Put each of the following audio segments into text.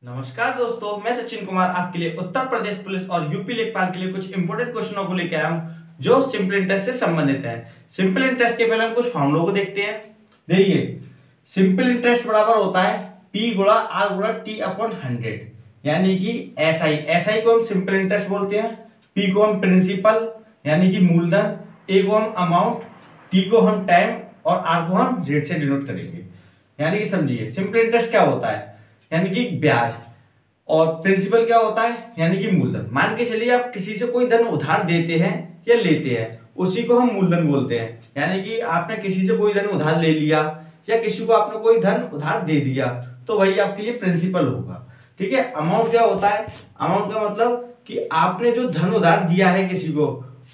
नमस्कार दोस्तों, मैं सचिन कुमार आपके लिए उत्तर प्रदेश पुलिस और यूपी लेखपाल के लिए कुछ इंपॉर्टेंट क्वेश्चनों को लेकर आया हूं जो सिंपल इंटरेस्ट से संबंधित है। सिंपल इंटरेस्ट के पहले हम कुछ फॉर्मूलों को देखते हैं। देखिए, सिंपल इंटरेस्ट बराबर होता है P गुणा R गुणा T अपॉन 100, यानी कि SI को हम सिंपल इंटरेस्ट बोलते हैं, P को हम प्रिंसिपल यानी कि मूलधन, A को हम अमाउंट, T को हम टाइम और R को हम रेट से डिनोट करेंगे। यानी कि समझिए, सिंपल इंटरेस्ट क्या होता है यानी कि ब्याज, और प्रिंसिपल क्या होता है यानी कि मूलधन। मान के चलिए आप किसी से कोई धन उधार देते हैं या लेते हैं, उसी को हम मूलधन बोलते हैं। यानी कि आपने किसी से कोई धन उधार ले लिया या किसी को आपने कोई धन उधार दे दिया तो वही आपके लिए प्रिंसिपल होगा। ठीक है। अमाउंट क्या होता है? अमाउंट का मतलब कि आपने जो धन उधार दिया है किसी को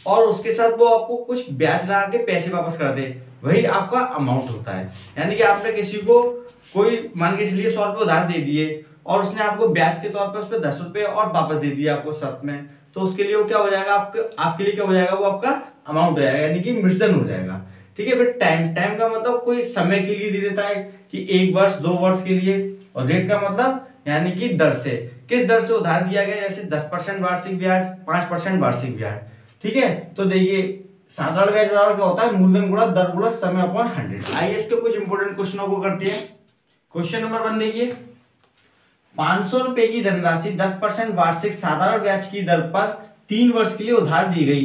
और उसके साथ वो आपको कुछ ब्याज लगा के पैसे वापस कर दे, वही आपका अमाउंट होता है। यानी कि आपने किसी को कोई मान के चलिए 100 रुपये उधार दे दिए और उसने आपको ब्याज के तौर पे उस पर 10 रुपये और वापस दे दिया आपको साथ में, तो उसके लिए वो क्या हो जाएगा, आपके लिए क्या हो जाएगा, वो आपका अमाउंट हो जाएगा यानी कि मूलधन हो जाएगा। ठीक है। फिर टाइम का मतलब कोई समय के लिए दे देता है कि 1 वर्ष 2 वर्ष के लिए, और रेट का मतलब यानी कि दर से, किस दर से उधार दिया गया, जैसे 10% वार्षिक ब्याज, 5% वार्षिक ब्याज। ठीक है। तो देखिए, साधारण ब्याज बराबर क्या होता है, मूलधन गुणा दर गुणा समय अपॉन 100। आइए इसके कुछ इंपोर्टेंट क्वेश्चनों को करते हैं। क्वेश्चन नंबर 1 देखिए, 500 रुपए की धनराशि 10% वार्षिक साधारण ब्याज की दर पर 3 वर्ष के लिए उधार दी गई,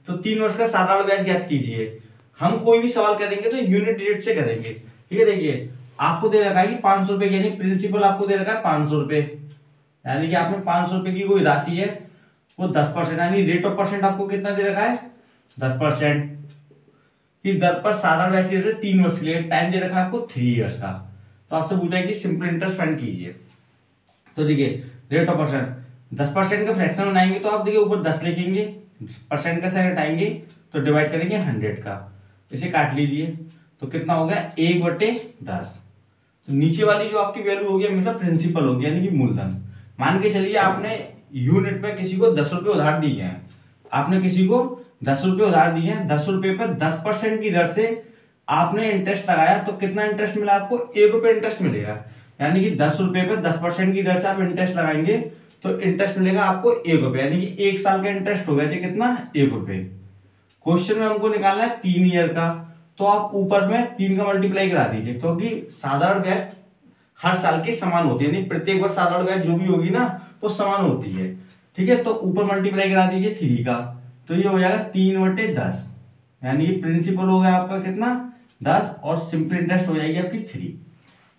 तो 3 वर्ष का साधारण ब्याज ज्ञात कीजिए। हम कोई भी सवाल करेंगे तो यूनिट रेट से करेंगे। ठीक है। देखिए, आपको दे रखा है कि 500 रुपए यानी प्रिंसिपल आपको दे रखा है 500 रुपए, यानी कि आपने 500 रुपए की कोई राशि है वो 10% यानी रेट ऑफ परसेंट आपको कितना दे रखा है, 10% की दर पर साधारण ब्याज की दर से 3 वर्ष के लिए, टाइम दे रखा है आपको 3 ईयर्स का। तो आपसे पूछा है कि सिंपल इंटरेस्ट फाइंड कीजिए। तो देखिए, रेट ऑफ परसेंट 10% का फ्रैक्शन बनाएंगे तो आप देखिए ऊपर 10 लिखेंगे, परसेंट का साइन हटाएंगे तो डिवाइड करेंगे 100 का, इसे काट लीजिए तो कितना हो गया 1/10। तो नीचे वाली जो आपकी वैल्यू होगी हमेशा प्रिंसिपल होगी यानी कि मूलधन। मान के चलिए आपने यूनिट में किसी को 10 रुपये उधार दिए हैं, आपने किसी को 10 रुपये उधार दिए हैं, 10 रुपये पर 10% की दर से आपने इंटरेस्ट लगाया तो कितना इंटरेस्ट मिला आपको, 1 रुपये इंटरेस्ट मिलेगा। यानी कि 10 रुपये पर 10% की दर से आप इंटरेस्ट लगाएंगे तो इंटरेस्ट मिलेगा आपको 1 रुपये, यानी कि 1 साल का इंटरेस्ट हो गया जी कितना, 1 रुपये। क्वेश्चन में हमको निकालना है 3 ईयर का, तो आप ऊपर में 3 का मल्टीप्लाई करा दीजिए, क्योंकि साधारण ब्याज हर साल की समान होती है, यानी प्रत्येक वर्ष साधारण ब्याज जो भी होगी ना वो समान होती है। ठीक है। तो ऊपर मल्टीप्लाई करा दीजिए 3 का, तो ये हो जाएगा 3/10, यानी कि प्रिंसिपल हो गया आपका कितना 10 और सिंपल इंटरेस्ट हो जाएगी आपकी 3।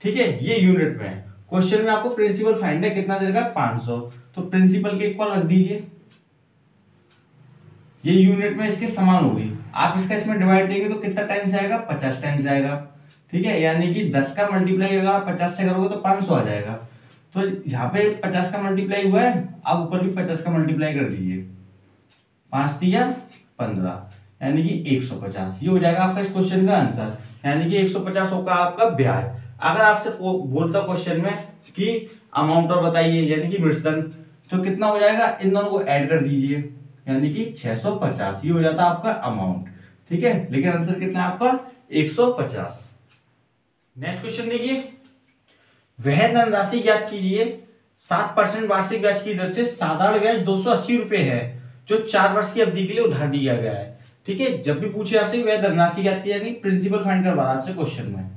ठीक है। ये यूनिट में क्वेश्चन में आपको प्रिंसिपल फाइंड है, कितना दे रखा है 500, तो प्रिंसिपल के इक्वल रख दीजिए, ये यूनिट में इसके समान होगी। आप इसका इसमें डिवाइड देंगे तो कितना टाइम्स आएगा, 50 टाइम्स आएगा। ठीक है। यानी कि 10 का मल्टीप्लाई अगर आप 50 से करोगे तो 500 आ जाएगा। तो यहाँ पे 50 का मल्टीप्लाई हुआ है, आप ऊपर भी 50 का मल्टीप्लाई कर दीजिए, 5 तिया 15 यानी कि 150। ये हो जाएगा आपका इस क्वेश्चन का आंसर, यानी कि 150 होगा आपका ब्याज। अगर आपसे बोलता क्वेश्चन में कि अमाउंट और बताइए यानी कि मूलधन, तो कितना हो जाएगा, इन दोनों को ऐड कर दीजिए यानी कि 650, ये हो जाता है आपका अमाउंट। ठीक है। लेकिन आंसर कितना है आपका 150। नेक्स्ट क्वेश्चन देखिए, वह धनराशि ज्ञात कीजिए 7% वार्षिक ब्याज की दर से साधारण ब्याज 280 रुपए है जो 4 वर्ष की अवधि के लिए उधार दिया गया है। ठीक है। जब भी पूछे आपसे वह धनराशि ज्ञात की यानी प्रिंसिपल फाइंड करवा आपसे क्वेश्चन में,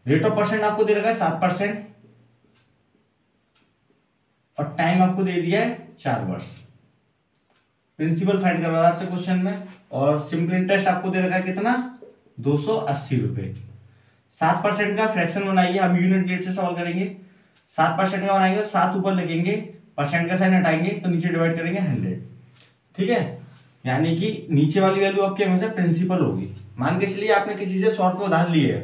रेट ऑफ परसेंट आपको दे रखा है 7% और टाइम आपको दे दिया है 4 वर्ष, प्रिंसिपल फाइंड करवा रहा आपसे क्वेश्चन में, और सिंपल इंटरेस्ट आपको दे रखा है कितना 280 रुपए। 7% का फ्रैक्शन बनाइए, हम यूनिट रेट से सॉल्व करेंगे। 7% का बनाएंगे तो 7 ऊपर लिखेंगे, परसेंट का साइन हटाएंगे तो नीचे डिवाइड करेंगे 100। ठीक है। यानी कि नीचे वाली वैल्यू आपकी हमेशा प्रिंसिपल होगी। मान के चलिए आपने किसी से 100 रुपये उधार लिए है,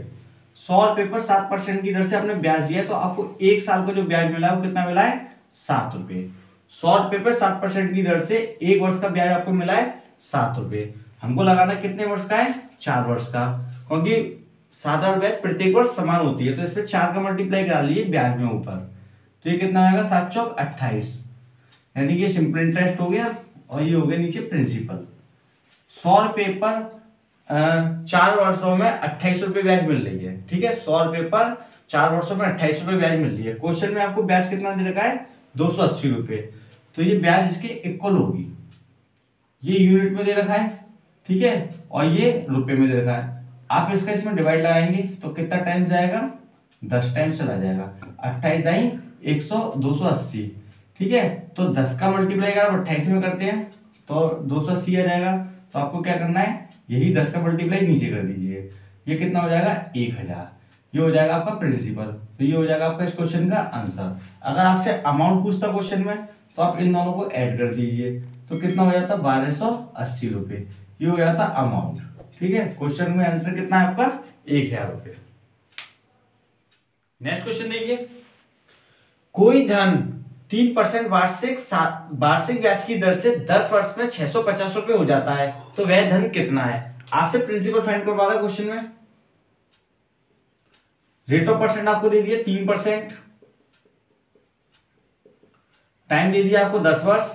100 रुपये पर 7% की दर से आपने ब्याज दिया, तो आपको 1 साल का जो ब्याज मिला है वो कितना मिला है, 7 रुपये। 100 रुपये पर 7% की दर से 1 वर्ष का ब्याज आपको मिला है 7 रुपये। हमको लगाना कितने वर्ष का है, 4 वर्ष का, क्योंकि साधारण ब्याज प्रत्येक वर्ष समान होती है, तो इस पर 4 का मल्टीप्लाई करा लीजिए ब्याज में ऊपर, तो ये कितना आएगा 7 चौक 28, यानी कि सिंपल इंटरेस्ट हो गया और ये हो गया नीचे प्रिंसिपल। 100 रुपये पर 4 वर्षों में 28 रुपये ब्याज मिल रही है। ठीक है। 100 रुपये पर 4 वर्षों में 28 रुपए ब्याज मिल रही है। क्वेश्चन में आपको ब्याज कितना दे रखा है 280 रुपए, तो ये ब्याज इसके इक्वल होगी। ये यूनिट में दे रखा है, ठीक है, और ये रुपए में दे रखा है। आप इसका इसमें डिवाइड लगाएंगे तो कितना टाइम्स जाएगा 10 टाइम्स चला जाएगा। 28 दाई 100 280, ठीक है, तो 10 का मल्टीप्लाई अगर 28 में करते हैं तो 280 आ जाएगा। तो आपको क्या करना है, यही 10 का मल्टीप्लाई नीचे कर दीजिए, ये कितना हो जाएगा 1000। ये हो जाएगा आपका प्रिंसिपल, तो ये हो जाएगा आपका इस क्वेश्चन का आंसर। अगर आपसे अमाउंट पूछता क्वेश्चन में तो आप इन दोनों को ऐड कर दीजिए, तो कितना हो जाता 1280 रुपये, ये हो जाता अमाउंट, ठीक है। क्वेश्चन में आंसर कितना है आपका 1000 रुपये। नेक्स्ट क्वेश्चन देखिए, कोई धन 3% वार्षिक ब्याज की दर से 10 वर्ष में 650 रुपये हो जाता है, तो वह धन कितना है। आपसे प्रिंसिपल फाइंड करवा रहा है क्वेश्चन में। रेट ऑफ परसेंट आपको दे दिया 3%, टाइम दे दिया आपको 10 वर्ष,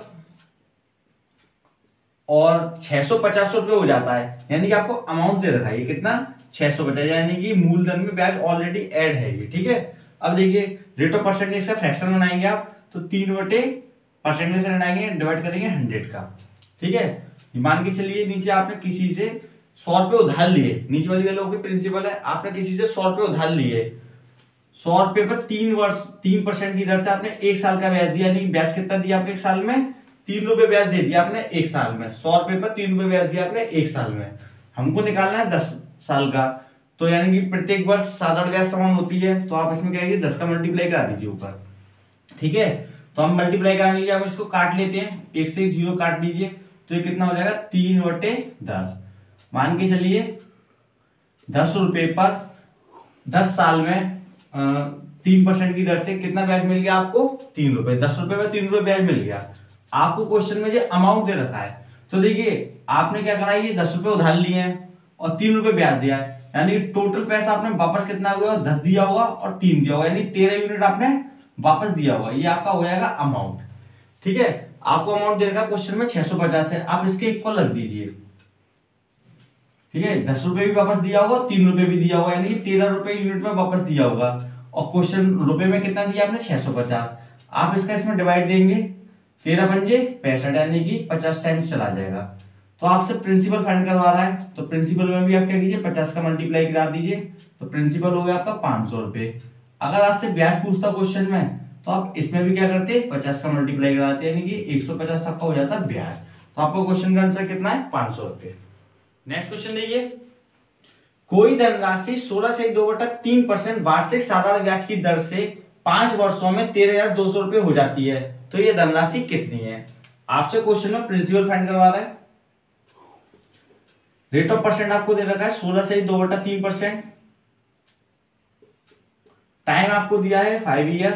और 650 रुपये हो जाता है, यानी कि आपको अमाउंट दे रखा है ये कितना 650, यानी कि मूलधन में ब्याज ऑलरेडी ऐड है ये, ठीक है। अब देखिए रेट ऑफ परसेंटेज का फ्रैक्शन बनाएंगे आप, तो 3/% से हटाएंगे, डिवाइड करेंगे 100 का, ठीक है। मान के चलिए नीचे आपने किसी से 100 रुपये उधार लिए, नीचे वाली वैल्यू की प्रिंसिपल है, आपने किसी से 100 रुपये उधार लिए, 100 रुपये पर 3% की दर से आपने 1 साल का ब्याज दिया, यानी ब्याज कितना दिया आपने 1 साल में 3 रुपये ब्याज दे दिया आपने 1 साल में। 100 रुपये पर 3 रुपये ब्याज दिया आपने 1 साल में। हमको निकालना है 10 साल का, तो यानी कि प्रत्येक वर्ष साधारण ब्याज समान होती है, तो आप इसमें क्या करिए 10 का मल्टीप्लाई करा दीजिए ऊपर, ठीक है। तो हम मल्टीप्लाई कराने के लिए हम इसको काट लेते हैं, 1 से 0 काट दीजिए, तो ये कितना हो जाएगा 3/10। मान के चलिए 10 रुपये पर 10 साल में 3% की दर से कितना ब्याज मिल गया आपको 3 रुपये। 10 रुपये में 3 रुपये ब्याज मिल गया आपको। क्वेश्चन में जो अमाउंट दे रखा है, तो देखिए आपने क्या करा, ये 10 रुपये उधार लिए हैं और 3 रुपये ब्याज दिया है, यानी टोटल पैसा आपने वापस कितना हुआ 10 दिया होगा और 3 दिया होगा, यानी 13 यूनिट आपने वापस दिया होगा। ये आपका हो जाएगा अमाउंट, ठीक है। आपको अमाउंट दे रखा है क्वेश्चन में 650 है, आप इसके इक्वल रख दीजिए, ठीक है। 10 रुपये भी वापस दिया होगा, 3 रुपये भी दिया होगा, यानी 13 रुपये यूनिट में वापस दिया होगा। और क्वेश्चन रुपए में कितना दिया आपने 650, आप इसका इसमें डिवाइड देंगे, 13 पंजे 65, यानी कि 50 टाइम्स चला जाएगा। तो आपसे प्रिंसिपल फाइंड करवा रहा है, तो प्रिंसिपल में भी आप क्या कीजिए 50 का मल्टीप्लाई करा दीजिए, तो प्रिंसिपल हो गया आपका 500 रुपये। अगर आपसे ब्याज पूछता क्वेश्चन में, तो आप इसमें भी क्या करते 50 का मल्टीप्लाई कराते, यानी कि 150 आपका हो जाता ब्याज। तो आपको क्वेश्चन का आंसर कितना है 500 रुपये। नेक्स्ट क्वेश्चन देखिए, कोई धनराशि 16 से 2/3% वार्षिक साधारण ब्याज की दर से 5 वर्षों में 13,200 रुपये हो जाती है, तो ये धनराशि कितनी है। आपसे क्वेश्चन में प्रिंसिपल फाइंड करवा रहा है। रेट ऑफ परसेंट आपको दे रखा है 16 से 2/3%, टाइम आपको दिया है 5 ईयर,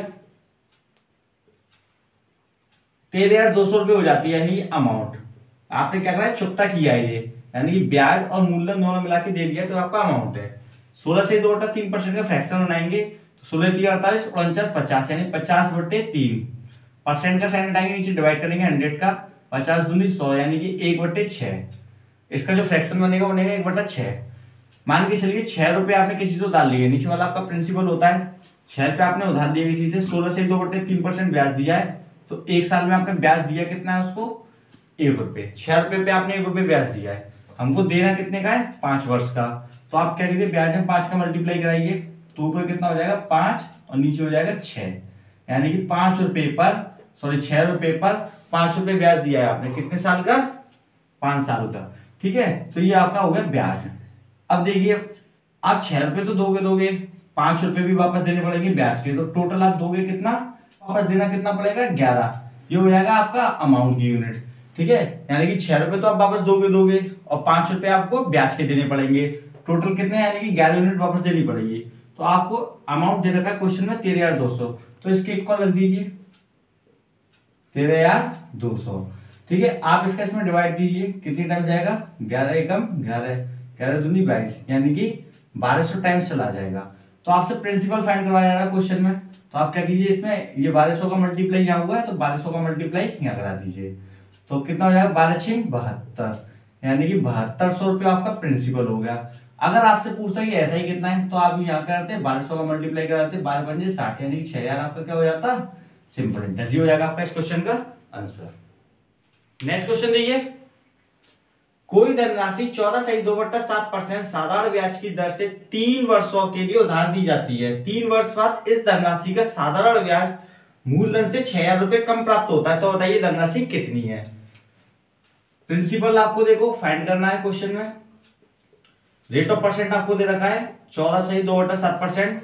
13,200 रुपये हो जाती है, यानी अमाउंट आपने क्या करा है चुकता किया है, ये यानी कि ब्याज और मूलधन दोनों मिला के दे दिया, तो आपका अमाउंट है। 16 से 2/3% का फ्रैक्शन बनाएंगे, तो 16 3 48 49 50, यानी 50/3% का साइन हटाएंगे, नीचे डिवाइड करेंगे 100 का, 50 दूनी 100, यानी कि 1/6। इसका जो फ्रैक्शन बनेगा बनेगा 1/6। मान के चलिए 6 रुपये आपने किसी से उधार लिए, नीचे वाला आपका प्रिंसिपल होता है, 6 रुपये आपने उधार लिए किसी से, 16 से 2/3% ब्याज दिया है, तो 1 साल में आपने ब्याज दिया कितना है उसको 1 रुपये। 6 रुपये पे आपने 1 रुपये ब्याज दिया है, हमको देना कितने का है 5 वर्ष का, तो आप क्या कीजिए ब्याज में 5 का मल्टीप्लाई कराइए, तो ऊपर कितना हो जाएगा 5 और नीचे हो जाएगा 6, यानी कि 5 रुपये पर 6 रुपये पर 5 रुपये ब्याज दिया है आपने, कितने साल का 5 साल का, ठीक है। तो ये आपका हो गया ब्याज। अब देखिए आप 6 रुपये तो दोगे, 5 रुपये भी वापस देने पड़ेंगे ब्याज के, तो टोटल आप दोगे कितना, वापस देना कितना पड़ेगा 11, ये हो जाएगा आपका अमाउंट की यूनिट, ठीक है। यानी कि 6 रुपये तो आप वापस दोगे और 5 रुपये आपको ब्याज के देने पड़ेंगे, टोटल कितने, यानी कि 11 यूनिट वापस देनी पड़ेगी। तो आपको अमाउंट दे रखा है क्वेश्चन में 13,200, तो इसके इक्वल रख दीजिए 13,200, ठीक है। आप इसका इसमें डिवाइड दीजिए, कितनी टाइम्स जाएगा 11 एकम 11, 11 दूनी 22, यानी कि 1200 टाइम्स चला जाएगा। तो आपसे प्रिंसिपल फाइंड करवाया जा रहा है क्वेश्चन में, तो आप क्या कीजिए इसमें ये 1200 का मल्टीप्लाई यहाँ हुआ है, तो 1200 का मल्टीप्लाई यहाँ करा दीजिए, तो कितना हो जाएगा 12×6 72, यानी कि 7200 रुपये आपका प्रिंसिपल हो गया। अगर आपसे पूछता है कि ऐसा ही कितना है, तो आप यहाँ करते हैं 1200 का मल्टीप्लाई कराते हैं, 12 पंजे 60, यानी 6000 आपका क्या हो जाता, सिंपल इंटरेस्ट। ये हो जाएगा आपका इस क्वेश्चन का आंसर। नेक्स्ट क्वेश्चन देखिए, कोई धनराशि 14.2/7% साधारण ब्याज की दर से 3 वर्षों के लिए उधार दी जाती है। 3 वर्ष बाद इस धनराशि का साधारण ब्याज मूलधन से 6000 रुपए कम प्राप्त होता है, तो बताइए धनराशि कितनी है। प्रिंसिपल आपको देखो फाइंड करना है क्वेश्चन में। रेट ऑफ परसेंट आपको दे रखा है 14.2/7%।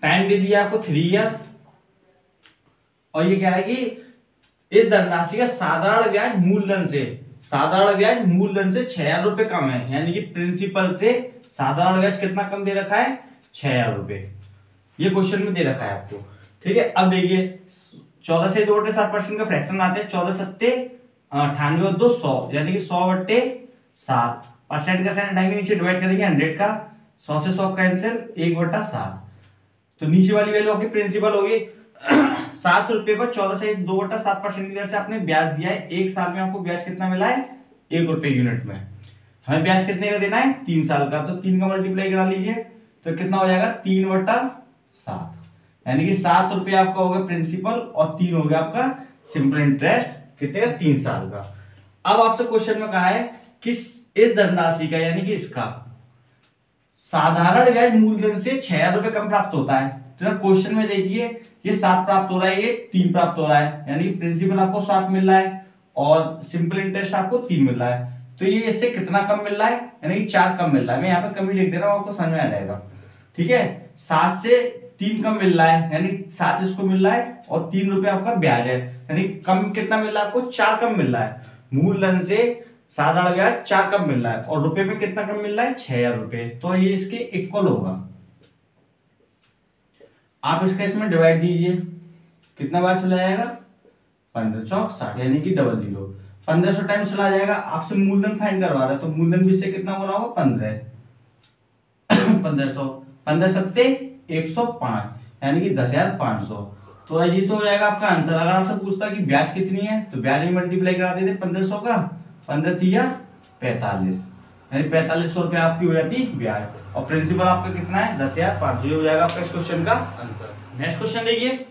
टाइम दे दिया आपको 3 ईयर, और ये कह रहा है कि इस धनराशि का साधारण ब्याज मूलधन से 6000 रुपए कम है, यानी कि प्रिंसिपल से साधारण ब्याज कितना कम दे रखा है, 6000 रुपए। ये क्वेश्चन में दे रखा है आपको, ठीक है। अब देखिए 14.2/7% का फ्रैक्शन आते हैं 14 सत्ते 98 और 2 100, यानी कि 100/7। परसेंट का साइन हटाएंगे, नीचे डिवाइड करेंगे 100 का, 100 से 100 कैंसिल, 1/7। तो नीचे वाली वैल्यू आपकी प्रिंसिपल होगी 7 रुपए पर 14.2/7% की दर से आपने ब्याज दिया है। एक साल में आपको ब्याज कितना मिला है, 1 रुपए यूनिट में। हमें ब्याज कितने का देना है, 3 साल का, तो 3 का मल्टीप्लाई करा लीजिए, तो कितना हो जाएगा 3/7, यानी कि 7 रुपए आपका होगा प्रिंसिपल और 3 हो गया आपका सिंपल इंटरेस्ट, कितने का, 3 साल का। अब आपसे क्वेश्चन में कहा है कि इस धनराशि का, यानी कि इसका साधारण ब्याज मूलधन से 6000 रुपए कम प्राप्त होता है। तो क्वेश्चन में देखिए ये 7 प्राप्त हो रहा है, ये 3 प्राप्त हो रहा है, यानी प्रिंसिपल आपको 7 मिल रहा है और सिंपल इंटरेस्ट आपको 3 मिल रहा है। तो ये इससे कितना कम मिल रहा है, यानी कि 4 कम मिल रहा है। मैं यहाँ पे कमी लिख दे रहा हूँ, आपको समझ में आ जाएगा, ठीक है। 7 से 3 कम मिल रहा है, यानी 7 इसको मिल रहा है और 3 रुपए आपका ब्याज है, यानी कम कितना मिल रहा है आपको, 4 कम मिल रहा है। मूलधन से साधारण ब्याज 4 कम मिल रहा है और रुपए में कितना कम मिल रहा है, 6000 रुपए। तो ये इसके इक्वल होगा। आप इसका इसमें डिवाइड दीजिए, कितना बार चला जाएगा, 15 चौक 60, यानी कि 00। 1500 टाइम चला जाएगा। आपसे मूलधन फाइंड करवा रहा है, तो मूलधन भी इससे कितना होना होगा, 15 1500, 15 सत्ते 105, यानी कि 10,500। तो ये तो हो जाएगा आपका आंसर। अगर आपसे पूछता कि ब्याज कितनी है, तो ब्याज में मल्टीप्लाई करा देते 1500 का, 15 तिया 45, यानी 4500 रुपए आपकी हो जाती ब्याज, और प्रिंसिपल आपका कितना है, 10,500। ये हो जाएगा आपका इस क्वेश्चन का आंसर। नेक्स्ट क्वेश्चन देखिए,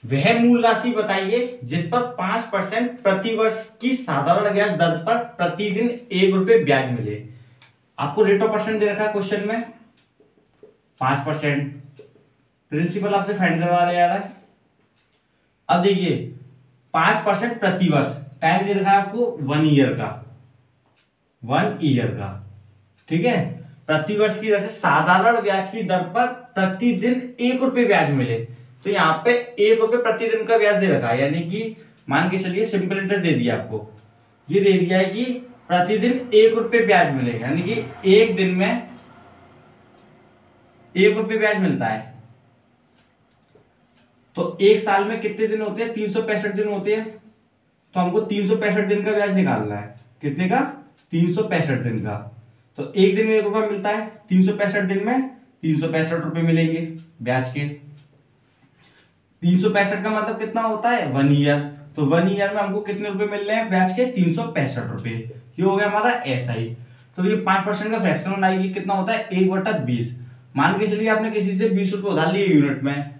वह मूल राशि बताइए जिस पर 5% प्रति वर्ष की साधारण ब्याज दर पर प्रतिदिन 1 रुपए ब्याज मिले। आपको रेट ऑफ परसेंट दे रखा है क्वेश्चन में 5%, प्रिंसिपल आपसे फाइंड करवा रहा है। अब देखिए 5% प्रति वर्ष, टाइम दे रखा है आपको 1 ईयर का, 1 ईयर का, ठीक है। प्रति वर्ष की दर से साधारण ब्याज की दर पर प्रतिदिन 1 रुपए ब्याज मिले, तो यहाँ पे 1 रुपए प्रतिदिन का ब्याज दे रखा है, यानी कि मान के चलिए सिंपल इंटरेस्ट दे दिया आपको, ये दे दिया है कि प्रतिदिन 1 रुपए ब्याज मिलेगा, यानी कि एक दिन में 1 रुपए ब्याज मिलता है। तो एक साल में कितने दिन होते हैं, 365 दिन होते हैं, तो हमको 365 दिन का ब्याज निकालना है। कितने का, 365 दिन का। तो एक दिन में 1 रुपया मिलता है, 365 दिन में 365 रुपए मिलेंगे ब्याज के। 365 का मतलब कितना होता है, 1 ईयर। तो 1 ईयर में हमको कितने रुपए मिल रहे हैं ब्याज के, 365 रुपए। ये हो गया हमारा SI। तो ये 5% का फ्रैक्शन बनाएगी, कितना होता है 1/20। मान के चलिए आपने किसी से 20 रुपए उधार लिए यूनिट में,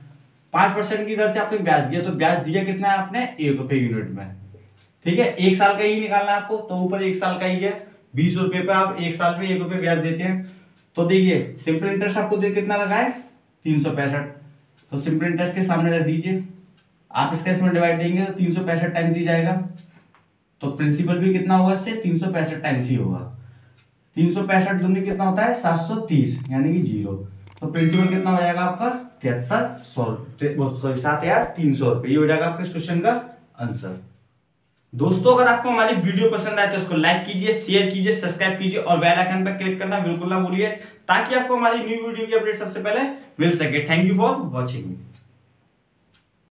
5% की दर से आपने ब्याज दिया, तो ब्याज दिया कितना है आपने, 1 रुपए यूनिट में, ठीक है। 1 साल का ही निकालना है आपको, तो ऊपर 1 साल का ही है, 20 रुपए पे आप 1 साल में 1 रुपए ब्याज देते हैं। तो देखिए सिंपल इंटरेस्ट आपको कितना लगा है, 365। तो सिंपल इंटरेस्ट के सामने रख दीजिए, आप इसका इसमें डिवाइड देंगे तो 365 टाइम्स ही जाएगा, तो प्रिंसिपल भी कितना होगा इससे, 365 टाइम्स ही होगा। 365 दूनी कितना होता है, 730, यानी कि 0। तो प्रिंसिपल कितना हो जाएगा आपका, 7,300 रुपए। ये हो जाएगा आपके इस क्वेश्चन का आंसर। दोस्तों अगर आपको हमारी वीडियो पसंद आए तो इसको लाइक कीजिए, शेयर कीजिए, सब्सक्राइब कीजिए और बेल आइकन पर क्लिक करना बिल्कुल ना भूलिए, ताकि आपको हमारी न्यू वीडियो की अपडेट सबसे पहले मिल सके। Thank you for watching.